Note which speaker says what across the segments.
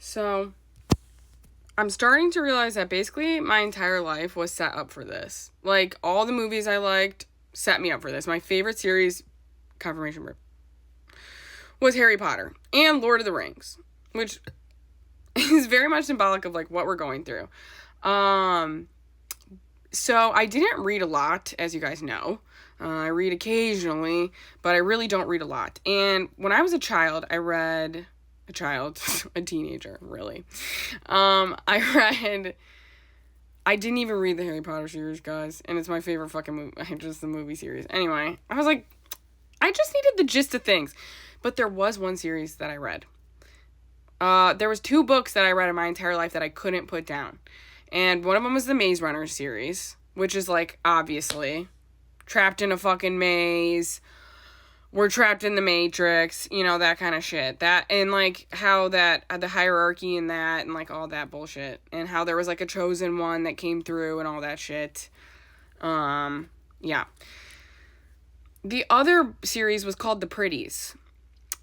Speaker 1: So, I'm starting to realize that basically my entire life was set up for this. Like, all the movies I liked set me up for this. My favorite series, confirmation rip, was Harry Potter and Lord of the Rings, which is very much symbolic of, like, what we're going through. So I didn't read a lot, as you guys know. I read occasionally, but I really don't read a lot. And when I was a child, a teenager, really. I didn't even read the Harry Potter series, guys, and it's my favorite fucking movie, just the movie series. Anyway, I was like, I just needed the gist of things. But there was one series that I read. There was 2 books that I read in my entire life that I couldn't put down. And one of them was the Maze Runner series, which is, like, obviously trapped in a fucking maze. We're trapped in the Matrix, that kind of shit. That, and, like, how that, the hierarchy in that, and, like, all that bullshit. And how there was, like, a chosen one that came through and all that shit. Yeah. The other series was called The Pretties.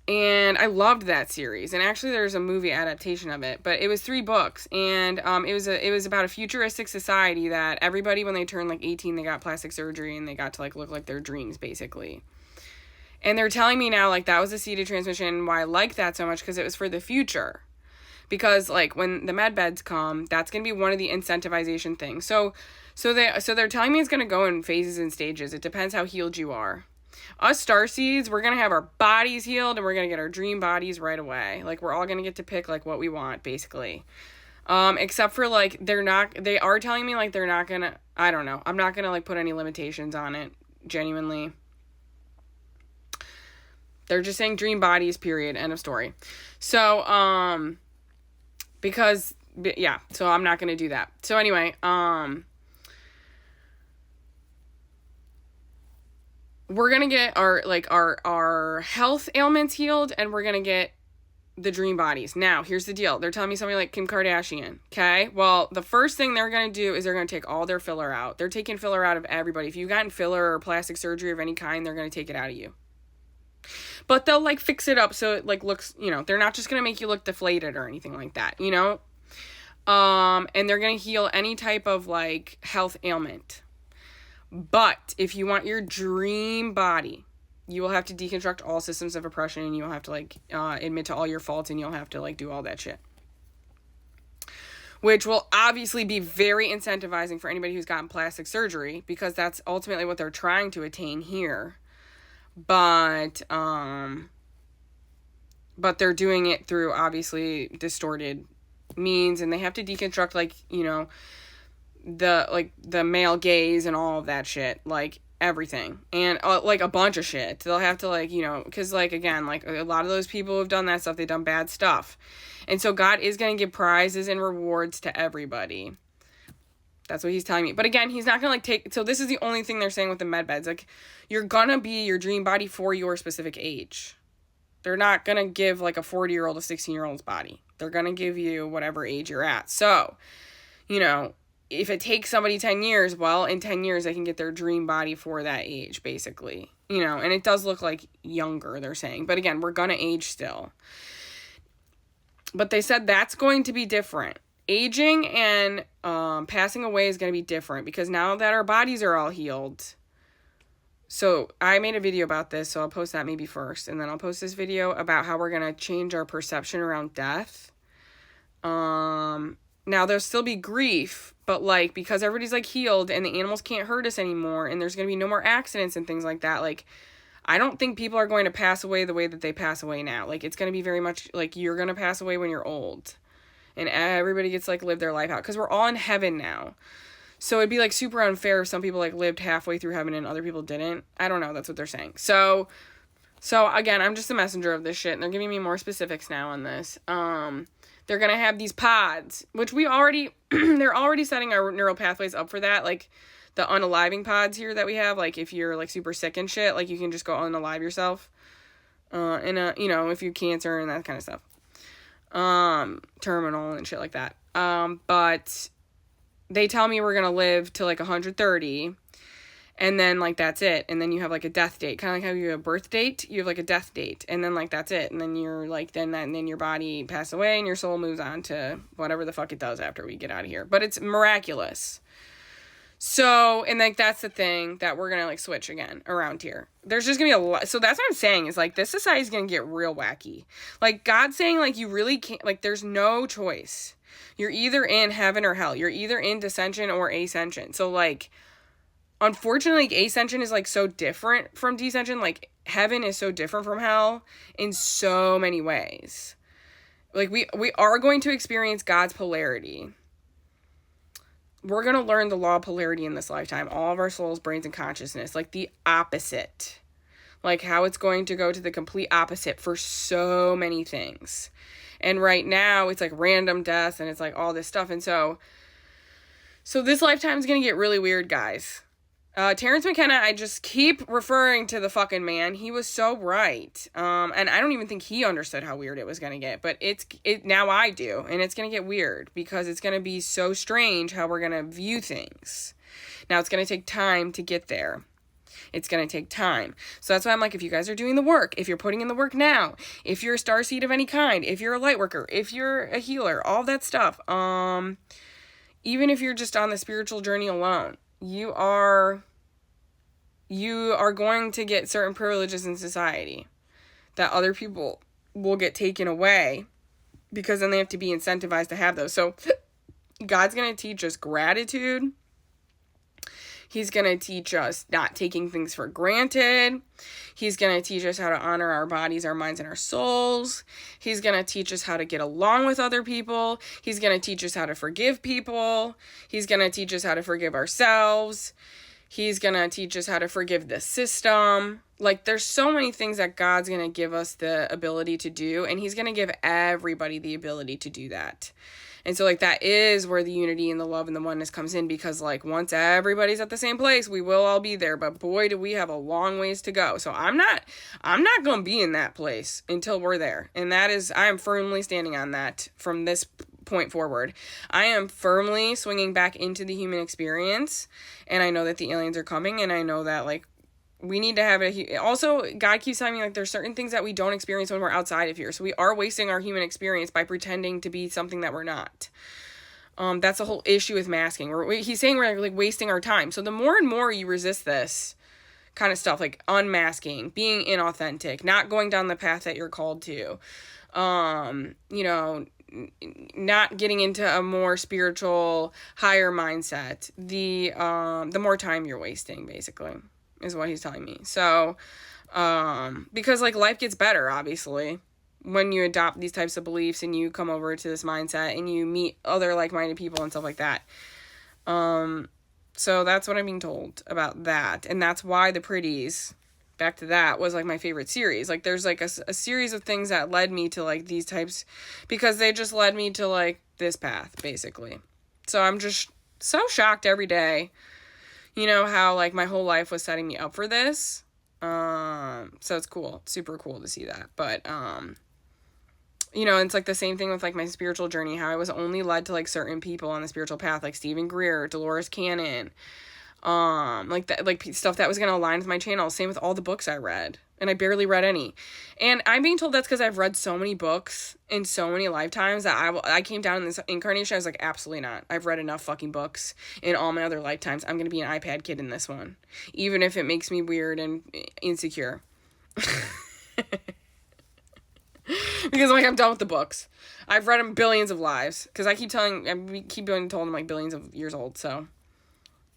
Speaker 1: And I loved that series. And actually there's a movie adaptation of it. But it was 3 books. And it was about a futuristic society that everybody, when they turned, like, 18, they got plastic surgery and they got to, like, look like their dreams, basically. And they're telling me now, like, that was a seed of transmission, why I like that so much, because it was for the future. Because, like, when the med beds come, that's going to be one of the incentivization things. So they're telling me it's going to go in phases and stages. It depends how healed you are. Us starseeds, we're going to have our bodies healed, and we're going to get our dream bodies right away. Like, we're all going to get to pick, like, what we want, basically. Except for, like, they are telling me, like, they're not going to, I don't know. I'm not going to, like, put any limitations on it, genuinely. They're just saying dream bodies, period, end of story. So, so I'm not going to do that. So anyway, we're going to get our health ailments healed, and we're going to get the dream bodies. Now, here's the deal. They're telling me something like Kim Kardashian, okay? Well, the first thing they're going to do is they're going to take all their filler out. They're taking filler out of everybody. If you've gotten filler or plastic surgery of any kind, they're going to take it out of you. But they'll, like, fix it up so it, like, looks, they're not just going to make you look deflated or anything like that, And they're going to heal any type of, like, health ailment. But if you want your dream body, you will have to deconstruct all systems of oppression, and you'll have to, like, admit to all your faults, and you'll have to, like, do all that shit. Which will obviously be very incentivizing for anybody who's gotten plastic surgery, because that's ultimately what they're trying to attain here. But they're doing it through obviously distorted means, and they have to deconstruct, like, the male gaze and all of that shit, like, everything, and like a bunch of shit. They'll have to, like, because, like, again, like, a lot of those people who've done that stuff, they've done bad stuff, and so God is going to give prizes and rewards to everybody. That's what he's telling me. But again, he's not going to, like, so this is the only thing they're saying with the med beds. Like, you're going to be your dream body for your specific age. They're not going to give, like, a 40-year-old a 16-year-old's body. They're going to give you whatever age you're at. So, if it takes somebody 10 years, well, in 10 years, they can get their dream body for that age, basically. And it does look like younger, they're saying. But again, we're going to age still. But they said that's going to be different. Aging and passing away is going to be different, because now that our bodies are all healed. So I made a video about this, so I'll post that maybe first, and then I'll post this video about how we're going to change our perception around death. Now there'll still be grief, but, like, because everybody's, like, healed and the animals can't hurt us anymore, and there's going to be no more accidents and things like that, like, I don't think people are going to pass away the way that they pass away now. Like, it's going to be very much like you're going to pass away when you're old. And everybody gets, like, live their life out. Because we're all in heaven now. So it'd be, like, super unfair if some people, like, lived halfway through heaven and other people didn't. I don't know. That's what they're saying. So again, I'm just a messenger of this shit. And they're giving me more specifics now on this. They're going to have these pods. Which they're already setting our neural pathways up for that. Like, the unaliving pods here that we have. Like, if you're, like, super sick and shit. Like, you can just go unalive yourself. If you have cancer and that kind of stuff. Terminal and shit like that. But they tell me we're gonna live to, like, 130, And then, like, that's it. And then you have, like, a death date. Kind of like how you have a birth date. You have, like, a death date. And then, like, that's it. And then you're, like, and then your body passes away and your soul moves on to whatever the fuck it does after we get out of here. But it's miraculous. So, and, like, that's the thing that we're going to, like, switch again around here. There's just going to be a lot. So that's what I'm saying is, like, this society is going to get real wacky. Like, God's saying, like, you really can't, like, there's no choice. You're either in heaven or hell. You're either in descension or ascension. So, like, unfortunately, like, ascension is, like, so different from descension. Like, heaven is so different from hell in so many ways. Like, we are going to experience God's polarity. We're going to learn the law of polarity in this lifetime. All of our souls, brains, and consciousness. Like, the opposite. Like, how it's going to go to the complete opposite for so many things. And right now, it's, like, random deaths, and it's, like, all this stuff. And so this lifetime is going to get really weird, guys. Terrence McKenna, I just keep referring to the fucking man. He was so right. And I don't even think he understood how weird it was going to get, but now I do. And it's going to get weird because it's going to be so strange how we're going to view things. Now it's going to take time to get there. It's going to take time. So that's why I'm like, if you guys are doing the work, if you're putting in the work now, if you're a starseed of any kind, if you're a light worker, if you're a healer, all that stuff, even if you're just on the spiritual journey alone, you are going to get certain privileges in society that other people will get taken away because then they have to be incentivized to have those. So God's going to teach us gratitude. He's going to teach us not taking things for granted. He's going to teach us how to honor our bodies, our minds, and our souls. He's going to teach us how to get along with other people. He's going to teach us how to forgive people. He's going to teach us how to forgive ourselves. He's going to teach us how to forgive the system. Like, there's so many things that God's going to give us the ability to do, and he's going to give everybody the ability to do that. And so, like, that is where the unity and the love and the oneness comes in, because, like, once everybody's at the same place, we will all be there. But boy, do we have a long ways to go. So I'm not going to be in that place until we're there. And I am firmly standing on that from this point forward. I am firmly swinging back into the human experience. And I know that the aliens are coming. And I know that, like, we need to have also, God keeps telling me, like, there's certain things that we don't experience when we're outside of here. So we are wasting our human experience by pretending to be something that we're not. That's the whole issue with masking. He's saying we're, like, wasting our time. So the more and more you resist this kind of stuff, like unmasking, being inauthentic, not going down the path that you're called to, not getting into a more spiritual, higher mindset, the more time you're wasting, basically, is what he's telling me. So, because, like, life gets better, obviously, when you adopt these types of beliefs and you come over to this mindset and you meet other like-minded people and stuff like that. So that's what I'm being told about that. And that's why The Pretties, back to that, was, like, my favorite series. Like, there's, like, a series of things that led me to, like, these types, because they just led me to, like, this path, basically. So I'm just so shocked every day, how, like, my whole life was setting me up for this. So it's cool. It's super cool to see that. But, it's, like, the same thing with, like, my spiritual journey, how I was only led to, like, certain people on the spiritual path, like Stephen Greer, Dolores Cannon, like that, like, stuff that was going to align with my channel. Same with all the books I read, and I barely read any. And I'm being told that's because I've read so many books in so many lifetimes that I came down in this incarnation. I was like, absolutely not. I've read enough fucking books in all my other lifetimes. I'm going to be an iPad kid in this one, even if it makes me weird and insecure. Because, like, I'm done with the books. I've read them billions of lives, because I keep being told I'm, like, billions of years old, so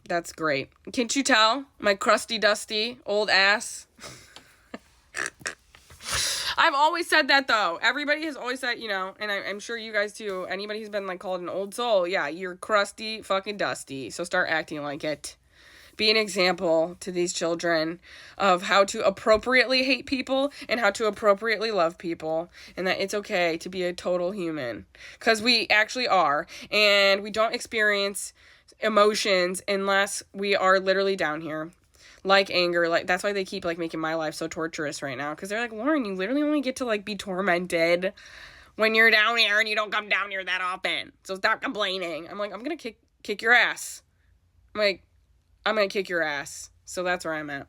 Speaker 1: that's great. Can't you tell? My crusty, dusty, old ass. I've always said that, though. Everybody has always said, and I'm sure you guys, too. Anybody who's been, like, called an old soul, yeah, you're crusty, fucking dusty. So start acting like it. Be an example to these children of how to appropriately hate people and how to appropriately love people, and that it's okay to be a total human, because we actually are, and we don't experience emotions unless we are literally down here, like anger. Like, that's why they keep, like, making my life so torturous right now, because they're like, Lauren, you literally only get to, like, be tormented when you're down here, and you don't come down here that often, so stop complaining. I'm like, I'm gonna kick your ass. I'm like, I'm gonna kick your ass. So that's where I'm at.